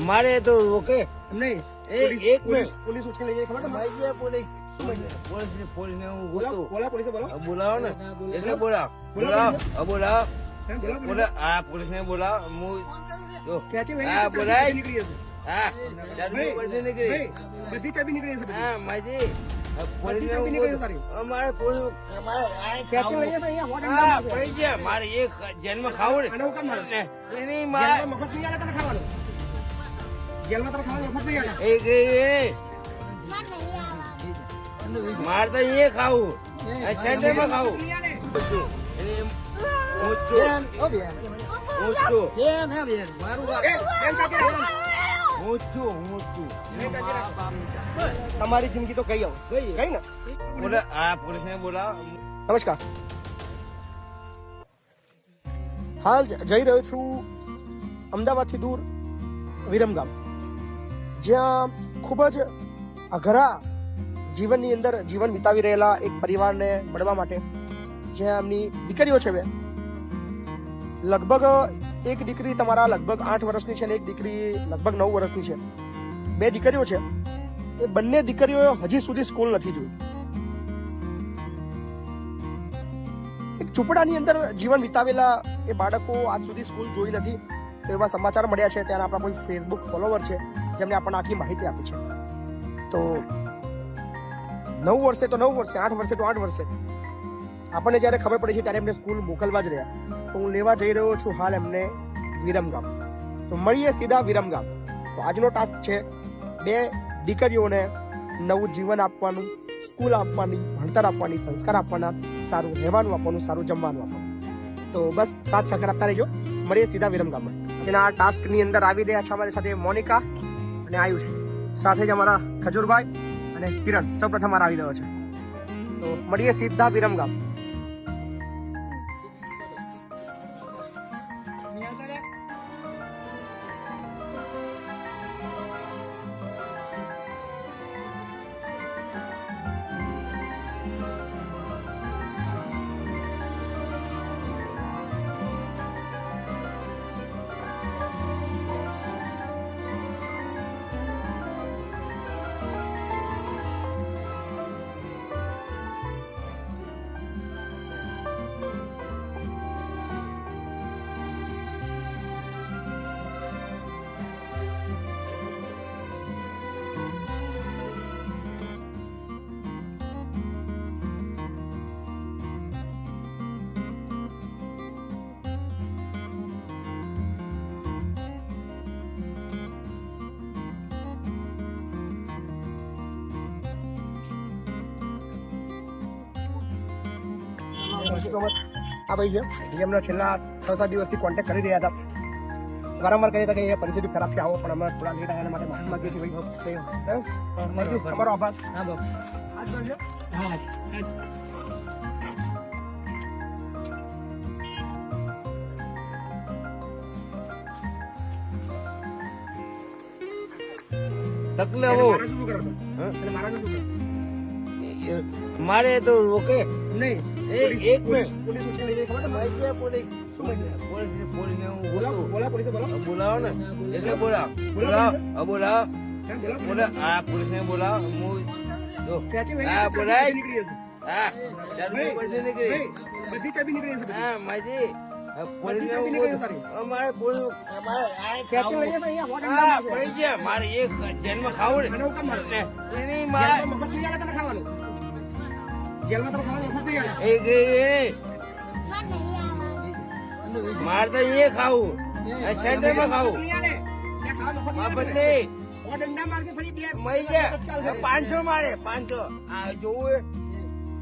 મારે તો ઓકે નહીં એક પોલીસ ઉઠી લઈ જાય ખબર તમને? પોલીસ ને હું બોલાવો પોલીસે બોલો બોલાવો ને એટલે બોલાવ આ પોલીસ ને બોલાવ હું જો ક્યાંથી લઈ હા, જાય? બોલાય. ચાબી નીકળી હશે. હા ચાબી બધી નીકળી ભાઈ, બધી ચાબી નીકળી હશે બધી. હા માજી પોલીસ ને ચાબી નીકળી તારી. અમારે પોલીસ ક્યાંથી લઈ જશે? અહીંયા હોટ હા એન્ડ પડી ગયા મારે એક જેલમાં ખાવું ને આને હું કેમ મારે? એની જેલમાં મફત નહીં આલે તને ખાવાનું? જેલમાં તને ખાવાનું મફત નહીં આલે? મારે તો અહીંયા ખાવું સેન્ટરમાં ખાવું નહીં આલે. ઊંચું બેન, બેન સાથે રહો. તમારી જિંદગી તો ગઈ હવે. ગઈ ને? આ પોલીસ ને બોલાવ નમસ્કાર. હાલ જઈ રહ્યો છું અમદાવાદથી દૂર વિરમગામ, જ્યાં ખૂબ જ અઘરા જીવનની અંદર જીવન વિતાવી રહેલા એક પરિવારને મળવા માટે, જ્યાં એમની દીકરીઓ છે બે. લગભગ એક દીકરી તમારા લગભગ 8 વર્ષની છે અને એક દીકરી લગભગ 9 વર્ષની છે. બે દીકરીઓ છે. એ બંને દીકરીઓ હજી સુધી સ્કૂલ નથી જોઈ. એક ઝૂંપડાની અંદર જીવન વિતાવેલા એ બાળકો આજ સુધી સ્કૂલ જોઈ નથી. તો એવા સમાચાર મળ્યા છે. ત્યારે આપણા કોઈ ફેસબુક ફોલોવર છે જેમને આપણને આખી માહિતી આપી છે. તો 9 વર્ષે તો 9 વર્ષે, 8 વર્ષે તો 8 વર્ષે આપણને જ્યારે ખબર પડી છે ત્યારે એમને સ્કૂલ મોકલવા જ રહ્યા. તો હું લેવા જઈ રહ્યો છું હાલ એમને વિરમગામ. તો મળીએ સીધા વિરમગામ. તો આજનો ટાસ્ક છે બે દીકરીઓને નવું જીવન આપવાનું, સ્કૂલ આપવાની, ભણતર આપવાની, સંસ્કાર આપવાના, સારું રહેવાનું આપવાનું, સારું જમવાનું આપવાનું. તો બસ સાથ સહકાર આપતા રહેજો. મળીએ સીધા વિરમગામમાં. એના આ ટાસ્કની અંદર આવી રહ્યા છે અમારી સાથે મોનિકા અને આયુષ, સાથે જ અમારા ખજૂરભાઈ અને કિરણ સૌપ્રથમ મારા આવી રહ્યો છે. તો મળીએ સીધા વિરમગામ. આ ભાઈ છે જે એમના છેલ્લા 6-7 દિવસથી કોન્ટેક્ટ કરી રહ્યા હતા. વારંવાર કહી હતા કે એ પરિસ્થિતિ ખરાબ છે, આવો, પણ અમે થોડા લેટ આવ્યા માટે માફી માંગીએ છીએ ભાઈ. તમારો આભાર. તકલીફો મારે તો ઓકે નહીં એક પોલીસ ઉઠી લઈ જાય ખબર તમને? પોલીસ ને હું બોલાવો પોલીસે બોલો બોલાવો ને એટલે બોલાવ આ પોલીસ ને બોલાવ હું જો ક્યાંથી લઈ હા જશે? બોલાય ચાબી નીકળી હશે. હા ચાબી બધી નીકળી ભાઈ, બધી ચાબી નીકળી હશે બધી. હા માજી પોલીસ ને ચાબી નીકળી તારી. અમારે પોલીસ ક્યાંથી લઈ જશે? અહીંયા હોટ એન્ડ હા છે. પડી ગયા મારે એક જેલમાં ખાવું આને હું કેમ મારે? ને એની જેલમાં મફત નહીં આલે તને ખાવાનું? જેલમાં તને ખાવાનું મફત નહીં આલે? મારે તો અહીંયા ખાવું સેન્ટરમાં ખાવું નહીં આલે. ત્યાં ખાવાનું મફત નહીં આલે બાબત તને. નહીં હોટ એન્ડ મારશે ફરી બે મળી ગયા 500 મારે 500 આ જોવું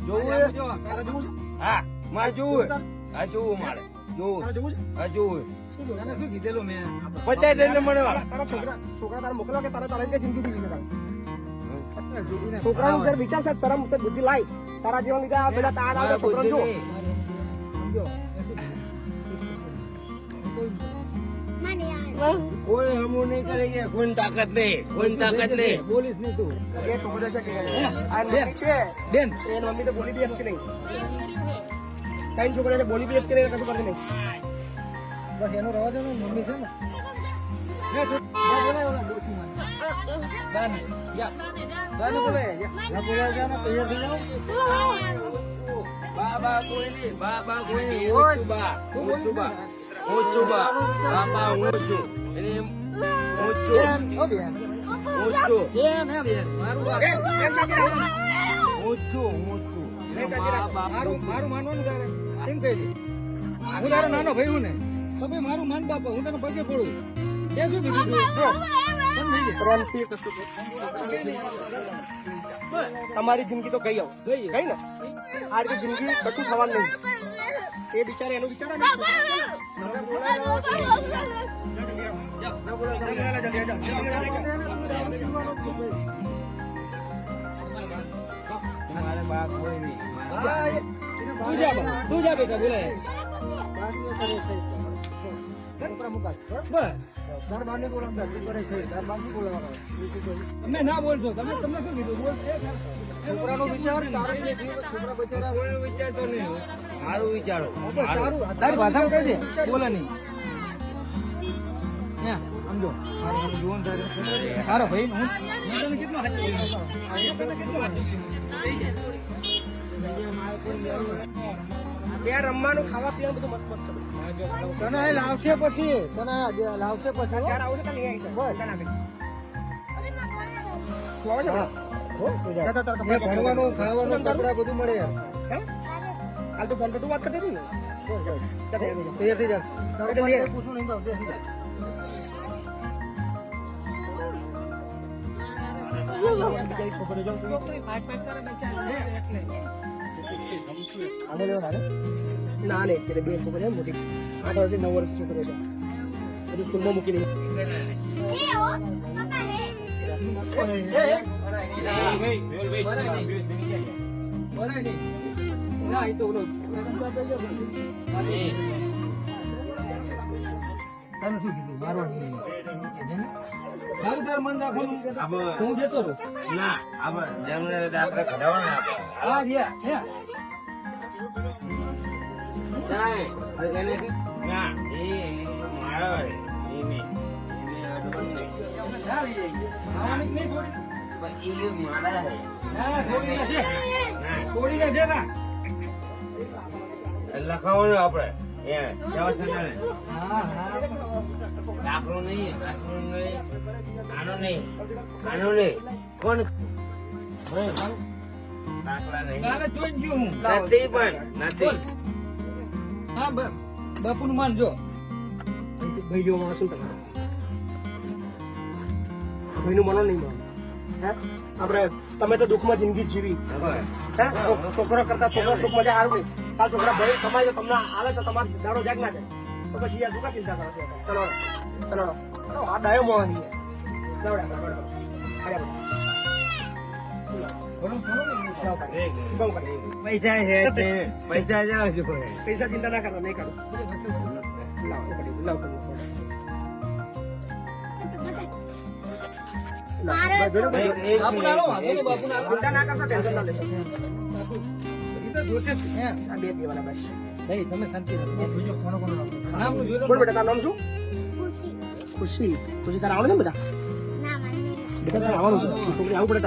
તારે જોવું છે? હા મારે જોવું હા જોવું મારે જોવું તારે જોવું છે? હા જોવું શું જોવું? તને શું કીધેલું મેં? 50 દઈને મળવા તારા છોકરા તારે મોકલો કે તારા જિંદગી જીવી છે તારે? છોકરાનું જયારે વિચાર છે, શરમ છે, બુદ્ધિ લાય. તારા જીવન લીધા પેલા તારા છોકરા જો કોઈ હમું નહીં કરે કે કોઈ તાકાત નહીં બોલીશ નહીં તું. એ છોકરો છે કે આ નાની છે બેન, એની મમ્મી તો બોલી બી શકતી નહીં. 3 છોકરા છે, બોલી બી શકતી નહીં, કશું કરતી નહીં. બસ એનો રવા દે ને, મમ્મી છે ને. બાબા કોઈ નહીં, બાબા કોઈ નહીં. હું છું બા, હું છું બા, હું છું બા. બાબા હું છું. એને હું છું. હું છું. હું છું, હું છું. બાબા મારું માનવાનું તારે એમ કહી દે હું તારો નાનો ભાઈ હું ને તો ભાઈ મારું માન બાપા હું તને પગે પડું કે શું કીધું તું? જો ત્રણથી કશું તમારી જિંદગી તો ગઈ આવ ગઈ ને આ રીતે જિંદગી કશું થવાનું નહીં એ બિચારે એનું વિચારે ને મારે બા કોઈ નહીં. તું જા બેટા બોલાય તમે ના બોલશો તમે તમને શું કીધું બોલ છોકરાનો વિચાર છોકરા બચારા કોઈ વિચારતો નહીં. મારું વિચારો. તારી ભાષા કહી દે બોલે નહીં સમજો તારો ભાઈ હું તને કેટલો ત્યાં રમવાનું ખાવા પીવાનું બધું મસ્ત મસ્ત છે તને લાવશે પછી તને લાવશે પછી ત્યારે આવું તો લઈ આવી ભણવાનું ખાવાનું કપડા બધું મળે કાલ તો ફોન પર તું વાત કરતી હતી ને તૈયાર થઈ જા પૂછું નહીં બેસી જા ના ને એટલે બે છોકરી મોટી 8 વર્ષે 9 વર્ષ છોકરો છે બધું સ્કૂલમાં મૂકી દઈ મારું તાર મન રાખવાનું હું જતો હતો ના આપણે જેમને આપણે ઘડાવવાના આપણે. હા ગયા છે ના એ મારો એ નહીં. એને અડવાનું નહીં. ના લઈ જઈએ ખાવાની જ નહીં થોડી પણ એ મારા હે. ના છોડીને છે ના છોડીને છે ના લખાવાનું આપણે એ જવા છે ને હા હા દાખલો નહીં, દાખલો નહીં, આનો નહીં, આનો નહીં. કોણ દાખલા નહીં. તારે જોઈ જ ગયો હું નથી પણ નથી. હા બાપુનું માન જો ભાઈ જો માં શું તમે ભાઈનું મનો નહીં માનો હે આપણે તમે તો દુઃખમાં જિંદગી જીવી હવે હે છોકરો કરતા છોકરો સુખ મજા સારું નહીં કાલ છોકરા ભાઈ કમાય તો તમને હાલે તો તમારે દાડો જાગ ના જાય તો પછી યાર શું કા ચિંતા કરો છો? ચલો ચલો ચલો આ ડાયો મોહની પૈસા છે તે પૈસા જાવ છો. પૈસા ચિંતા ના કરો નહીં કરો લાવ બાપુ ના લો વાંધો નહીં બાપુ ના ચિંતા ના કરશો ટેન્શન ના લેશો એ તો જોશે હે આ બે પીવાના બસ ભાઈ તમે શાંતિ રાખો જોજો કોનો કોનો નામ નું જોજો બોલ બેટા તારું નામ શું ખુશી ખુશી તારા આવડે ને બેટા બેટા તારે આવવાનું છે છોકરી આવું પડે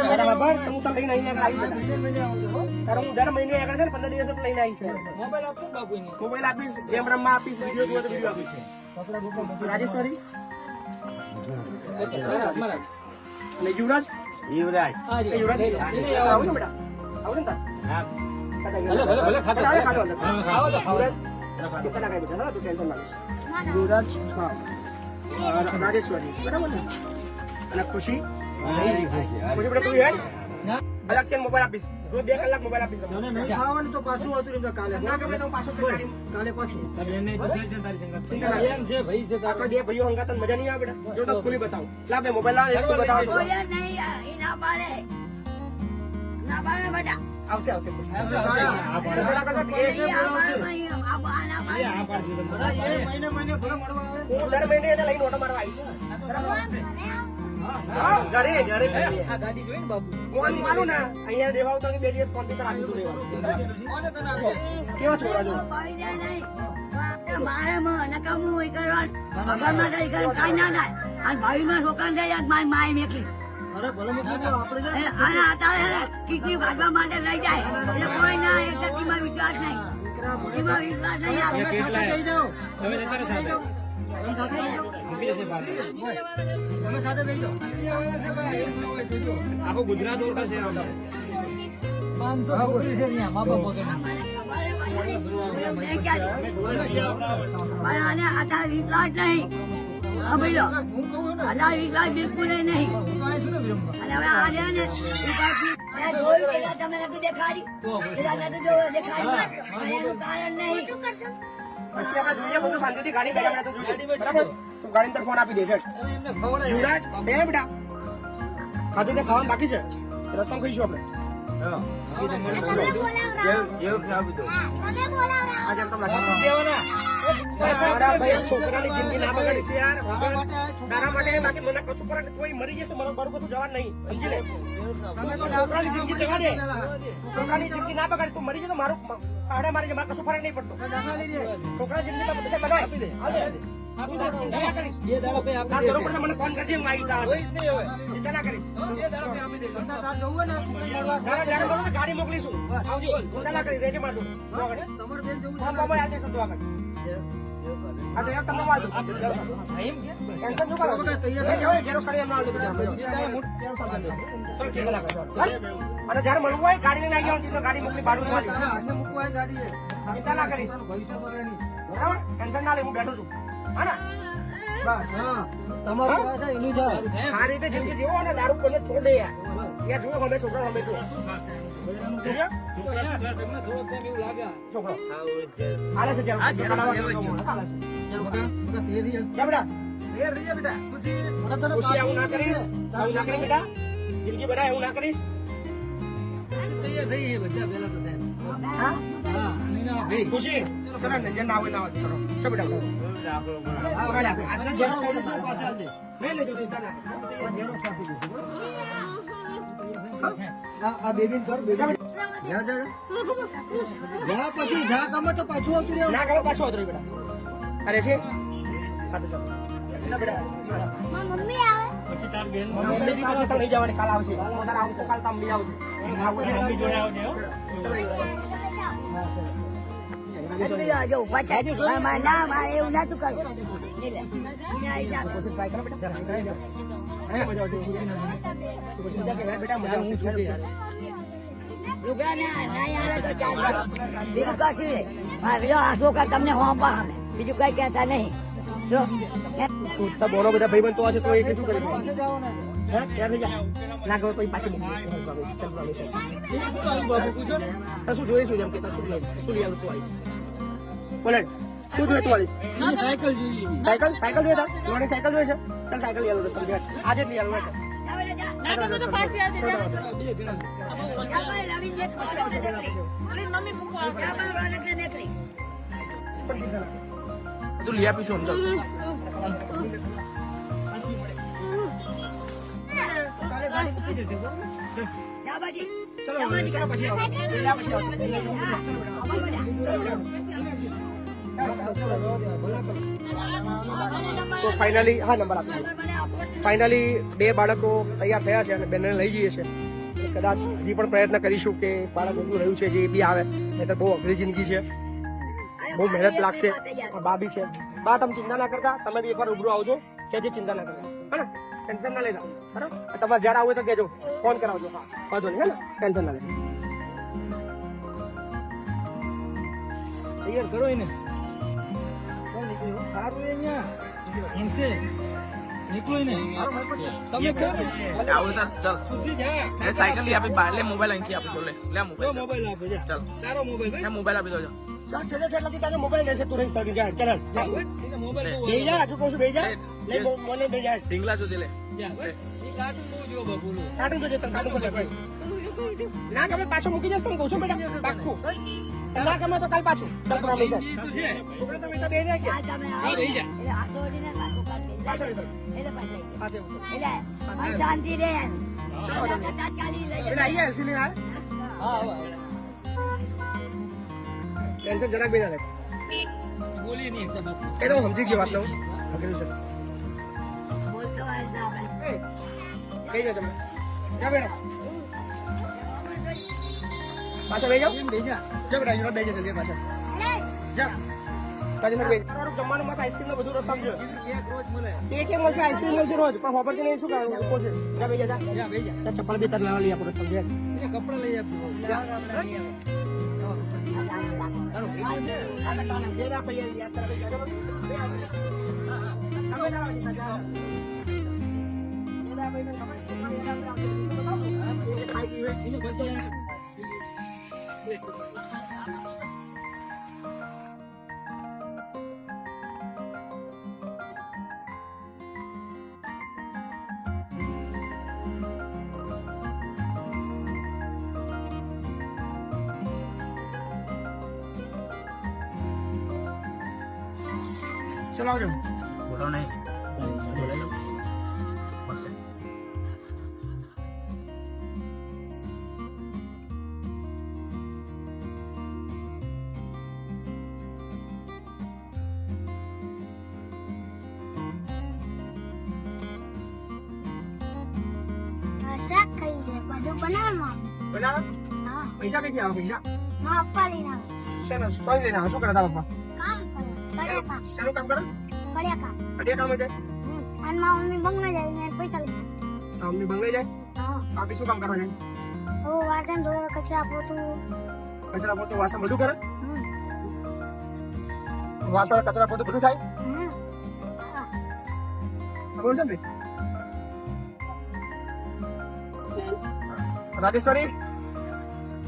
તારા બાબા હું તાર લઈને આવી તારા હું દર મહિને આગળ છે ને 15 દિવસ લઈને આવી છે મોબાઈલ આપશો બાપુ ને મોબાઈલ આપીશ ગેમ રમવા આપીશ વિડીયો જોવા તો વિડીયો આપીશ રાજેશ્વરી અને યુવરાજ યુવરાજ એ યુવરાજ આવું ને બેટા આવું ને તાર હા ભલે ખાતા ખાધો ખાવા તો ખાવા દુકાન આગળ બેઠા તું ટેન્શન ના લેશ યુવરાજ હા રાજેશ્વરી બરાબર ને અને ખુશી ખુશી બેટા તું યાર ના અલગ થી મોબાઈલ આપીશ રોજ 2 કલાક મોબાઈલ આપીશ તમને. નહીં ખાવાનું તો પાછું હતું ને કાલે ના ગમે તો હું પાછો કરી કાલે પાછું એને તો છે તારી સંગત. ચિંતા ના બેન છે ભાઈ છે આ તો બે ભાઈઓ હંગાત મજા નહીં આવે બેટા જો તો સ્કૂલી બતાવું લા બે મોબાઈલ લા સ્કૂલ બતાવો આવશે આવશે મહિને મહિને ભલે મળવા આવે હું દર મહિને એને લઈને ઓટો મારવા આવીશ ઘરે ઘરે આ ગાડી જોઈ ને બાબુ ફોન મારું ને અહીંયા દેવાવ તો 2 દિવસ ફોન થી રાખી દઉં કોને તને આવે કેવા છોકરા જો મારે નકામું હોય કરવાનું ભગવાન માટે કઈ ના થાય અને ભાઈના છોકરાને જાય આજ મારી માએ મેકલી. અરે ભલે મોકલી દો, આપણે છે ને અને અત્યારે કિડની કાઢવા માટે લઈ જાય એટલે કોઈ ના એ એમાં વિશ્વાસ નહીં. એમાં વિશ્વાસ નહીં તમે આપણે. સાથે લઈ જાઓ. તમે જતા રહો સાથે. તમે સાથે લઈ જાઓ. તમે સાથે લઈ જાઓ. આખું ગુજરાત ઓળખે છે આમ. 500 છોકરી છે અહીંયા, મા બાપ વગરની. પણ આને અત્યારે વિશ્વાસ નહીં. સમજી લો, હું કહું ને, અત્યારે વિશ્વાસ બિલકુલ નહીં. હું તો અહીં છું ને વિરમમાં. અને હવે આજે ને ઉપાધિ મેં જોયું કે તમે નથી દેખાડી. પેલા નથી જોયું, દેખાડી. અને એનું કારણ નહીં. પછી આપણે જોઈએ બધું શાંતિથી ગાડી બેઠા તો જોઈએ બરાબર તો ગાડી અંદર ફોન આપી દે છે અરે એમને ખવડાવી. યુવરાજ દે બેટા ખાધું તે ખાવાનું બાકી છે રસ્તામાં ખાઈશું આપણે જેવું ખાવું તો. આજે એમ તમને લાગે દેવાના. મારા ભાઈ છોકરાની જિંદગી ના બગાડીશ યાર મારા માટે આ તારા માટે બાકી મને કશું પર કોઈ મરી જશે મને મારું કશું જવાનું નહીં સમજી લે તમે તો છોકરાની જિંદગી જવા દે છોકરાની જિંદગી ના બગાડી તું મરી જશે તો મારું પાડે મારી જાય મારે કશું ફરક નહીં પડતો દાખલા લઈ લે. છોકરાની જિંદગીમાં બધા બનાય આપી દે. હાલ દે. આપી દે. ચિંતા ના કરીશ. બે દાડા પછી આપી ના દે. જરૂર પડે મને ફોન કરજે હું આવી જાઉં. કોઈ જ નહીં હવે. ચિંતા ના કરીશ બે દાડા પછી આપી દે. ઘરના કામ જવું હોય ને, ચૂંટણી લડવા. જ્યારે બોલો તો ગાડી મોકલીશું આવજો ચિંતા ના કરી રેજે મારું આગળ તમારે બેન જવું ફોન બાબા યાદ દેશો તો આગળ આ તો યાર તમને વાંધો એમ કે? ટેન્શન શું કરો તૈયાર એ જેરોક્સ કાઢી એમને આલ દો બીજા બે દાડા મોટ- ચલો ઠીક લાગે અને જ્યારે મળવું હોય ગાડી લઈને આવી જાવ ગાડી મોકલી ભાડું તારા મારી હાથે મૂકવું હોય ગાડી એ. ચિંતા ના કરીશ. ભવિષ્ય બગડે નહીં. બરાબર ટેન્શન ના લે હું બેઠો છું હા ને બસ, હા. તમારું આ છે એનું જાય. આ રીતે જિંદગી જીવો અને દારૂ કોને છોડે યાર યાર જુઓ અમે છોકરા અમે જુઓ જોયો? છોકરો હાલે છે જ્યારે હાલે છે મગા, મગા તે રહી જાય. જા બેટા તે રહી જાય બેટા. ખુશી. મને તને ખુશી આવું ના પાછું કરીશ આવું ના કરીશ બેટા જિંદગી બનાય એવું ના કરીશ તૈયાર થઈ એ બધા પહેલા તો સાહેબ. હા હા, અને એના ભાઈ. ખુશી ચલો ને જે ના હોય ના હોય ચલો ચલો બેટા હા ગાડી આપે આ જેરોક્સ કાઢી દો પાસે આલ દે લઈ લેજો ચિંતા ના કરો. આ ઝેરોક્ષ આપી દઈશું, બરોબર? આ બેબીને કર, બેબી. જા, જા, જા. જા પછી, જા ગમે તો પાછું આવતું રહેવું. ના ગમે પાછો હતો બેટા અરે છે હા તો ચલો ચલો બેટા મમ્મી બી પાછી તો નહીં જવાની કાલ આવશે તારા આવું તો કાલ તામ બી આવશે મમ્મી જોડે આવજે જો પચાસ ના મારે એવું નતું કરવું. એટલે એના હિસાબે. ટ્રાય કરો બેટા હે મજા આવશે પછી કે બેટા મજા હું છું રૂપિયા ના યાર તો ચાલશે. બીજું કશું નહીં. મારે જો આ છોકરા તમને હોંપા અમે બીજું કઈ કહેતા નહીં. જો છૂટતા બોલો બધા ભાઈબંધ તો હશે તો એ શું કરે પાસે જાઓ ને. હે યાર થઈ જા ના ગયો પછી પાછી શું આવ્યું બાપુ, પૂછો ને. શું જોઈશું જેમ કે શું લઈ આવું તું આવીશ બોલે શું જોઈએ તું આવીશ મને સાયકલ જોઈએ. સાયકલ જોઈએ તાર તમારી સાયકલ જોઈએ છે ચાલ સાયકલ લઈ આવું તમને આજે જ લઈ આવું જા બેટા જા. બે જણા. જા ભાઈ રવિ ને નીકળી. તું લઈ આપીશું સમજો કાલે ગાડી મૂકી જશે, બરોબર? જા બાજી. ચલો પછી આવશે તો ફાઇનલી હા નંબર આપી ફાઇનલી બે બાળકો તૈયાર થયા છે અને બેનને લઈ જઈએ છીએ કદાચ હજી પણ પ્રયત્ન કરીશું કે બાળક એટલું રહ્યું છે જે બી આવે નહીં તો બહુ અઘરી જિંદગી છે બહુ મહેનત લાગશે આ બા બી છે બા તમે ચિંતા ના કરતા તમે બી એકવાર રૂબરૂ આવજો સેજે ચિંતા ના કરતા હા ને ટેન્શન ના લેતા બરાબર તમારે જ્યારે આવું હોય તો કહેજો ફોન કરાવજો હા વાંધો નહીં હે ને ટેન્શન ના લેતા તૈયાર કરો એને. કોણ નીકળ્યો? સારું એ અહીંયા. એમ છે. નીકળો એને. તમે છો ને? આવું તાર ચાલ ખુશી જા. એ સાયકલ લઈ આપી બહાર લે મોબાઈલ અહીંથી આપી દો લે લે લો મોબાઈલ મોબાઈલ આપે જા. ચાલ તારો મોબાઈલ એ ભાઈ. મોબાઈલ આપી દો જા ચાલ છેલ્લે છેલ્લે લગી તારે મોબાઈલ લેશે તું રહી શકે જા ચાલ હા, ભાઈ. એને મોબાઈલ બહુ બે જા હજુ કહું છું બે જા એ, નહીં બહુ મને બે જા ઢીંગલા જોજે લે જા, ભાઈ. એ કાર્ટૂન બહુ જોવો બાપુલો. કાઢું તો જતન કાઢું તો ના ગમે પાછો મૂકી જશે ને કહું છું બેટા પાક્કું ના ગમે તો કાલ પાછું ચાલ પ્રોમિસ ઈ તો છે. છોકરા તો બેટા બે ને કે આ તમે હા, રહી જા. એટલે આ છોડીને પાછું કાઢી પાછો એટલે નીકળ. પાછળ સાથે એટલે શાંતિ રહે એમ. તાત્કાલિક લઈ એટલે જાય. આઈએ એલસી લઈને આય હા, હવે. ટેન્શન જરાક બી ના લે બોલીએ નહીં એકદમ બાપુ. એ તો હું સમજી ગયો વાત લઉં અઘરી છે બોલતો બેસી જાઓ તમે. જા બેટા. પાછા બેસી જાઓ. જા બેટા, યુવરાજ બેસી જાઓ જલ્દી પાછા. જા. પાછા અંદર બેસી. તમારું જમવાનું મસ્ત આઈસ્ક્રીમ ને બધું રસ સમજો. એક રોજ મળે એક મળશે, આઈસ્ક્રીમ મળશે રોજ, પણ ખબર નહીં શું કારણ લોકો છે. જા બેસી જા. જા બેજા જા ચપ્પલ બી તાર લેવા લઈ આપણે સમજે. એ કપડા લઈ આપજો ચલો આવજો. બોલો નહીં બોલે લો શાક ખાઈ છે બધું બનાવવામાં બનાવ. હા પૈસા કઈથી આવે? પૈસા મારા પપ્પા લઈને આવે શેના સોય લઈને આવે? શું કરે તારા પપ્પા? કામ કરે કડિયા કામ શેનું કામ કરે? કડિયા કામ અડિયા કામ છે. અને મારા મમ્મી બંગલા જાય ને પૈસા લઈને આ મમ્મી બંગલે જાય. હા આપી શું કામ કરવા જાય? હું વાસણ ધોવે કચરા પોતું કચરા પોતું વાસણ બધું કરે? હમ. વાસણ કચરા પોતું બધું થાય? હમ. હા. બોલ છે ને રાજેશ્વરી,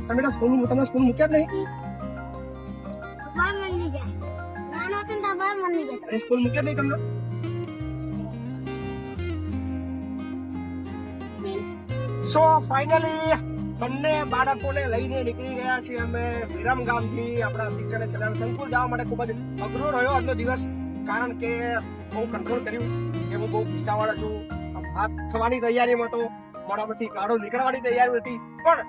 તમે સ્કૂલ મૂક્યા જ નહીં? બાર મંદી જાય નાનો હતો ને ત્યાં બાર મંદી જાય અહીં સ્કૂલ મૂક્યા જ નહીં તમને? સો ફાઇનલી બંને બાળકોને લઈને નીકળી ગયા છીએ અમે વિરમ ગામથી આપણા શિક્ષણ ચલાવ સંકુલ જવા માટે. ખૂબ જ અઘરો રહ્યો આજનો દિવસ, કારણ કે બહુ કંટ્રોલ કર્યું કે હું બહુ ગુસ્સાવાળો છું. હાથ થવાની તૈયારીમાં તો મોઢામાંથી ગાળો નીકળવાની તૈયારી હતી, પણ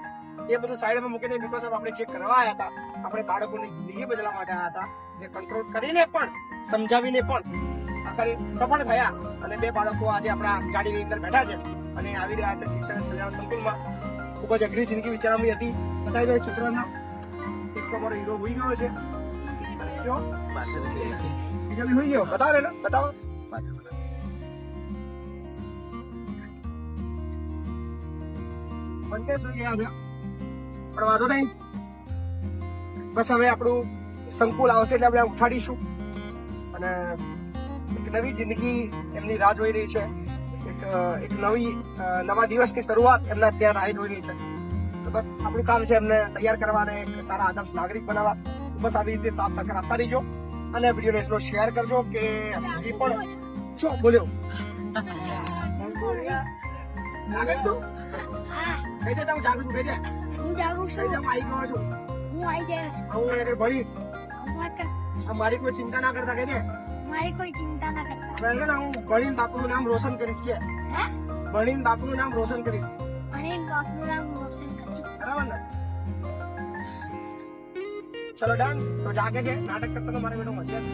એ બધું સાઈડમાં મૂકીને બીકોઝ આપણે ચેક કરવા આવ્યા હતા, આપણે બાળકોની જિંદગી બદલવા માટે આવ્યા હતા, જે કંટ્રોલ કરીને પણ સમજાવીને પણ આખરે સફળ થયા. અને બે બાળકો આજે આપણા ગાડીની અંદર બેઠા છે અને આવી રહ્યા છે શિક્ષણ કલ્યાણ સંકુલમાં. ખૂબ જ અઘરી જિંદગી વિચારવાની હતી. બતાવી દો ચિત્રના. એક તો અમારો હીરો હોઈ ગયો છે, બીજો બી હોઈ ગયો. બતાવો ને, બતાવો. બંને સુઈ ગયા છે, પણ વાંધો નહીં. બસ હવે આપણું સંકુલ આવશે એટલે આપણે ઉઠાડીશું અને એક નવી જિંદગી એમની રાહ જોઈ રહી છે. એક નવા દિવસની શરૂઆત એમના ત્યાં રાહ જોઈ રહી છે. તો બસ આપણું કામ છે એમને તૈયાર કરવા અને એક સારા આદર્શ નાગરિક બનાવવા. બસ આવી રીતે સાથ સહકાર આપતા રહીજો અને વિડીયોને એટલો શેર કરજો કે હજી પણ છો બોલ્યો જાગે તું હા કહી દે, હું જાગું છું. કહી દે, હું જાગું કહી છું દે, હું આવી ગયો છું. હું આવી જાય હું આગળ ભણીશ. હું મારી કોઈ ચિંતા ના કરતા. કહી દે, મારી કોઈ ચિંતા ના કરતા હવે છે ને હું ભણીને બાપુનું નામ રોશન કરીશ. કે હે ભણીને બાપુનું નામ રોશન કરીશ. અને બાપનું નામ રોશન કરીશ બરાબર ને? ચલો ડન. તો જાગે છે નાટક કરતા તો મારે બેટો હોશિયાર છે.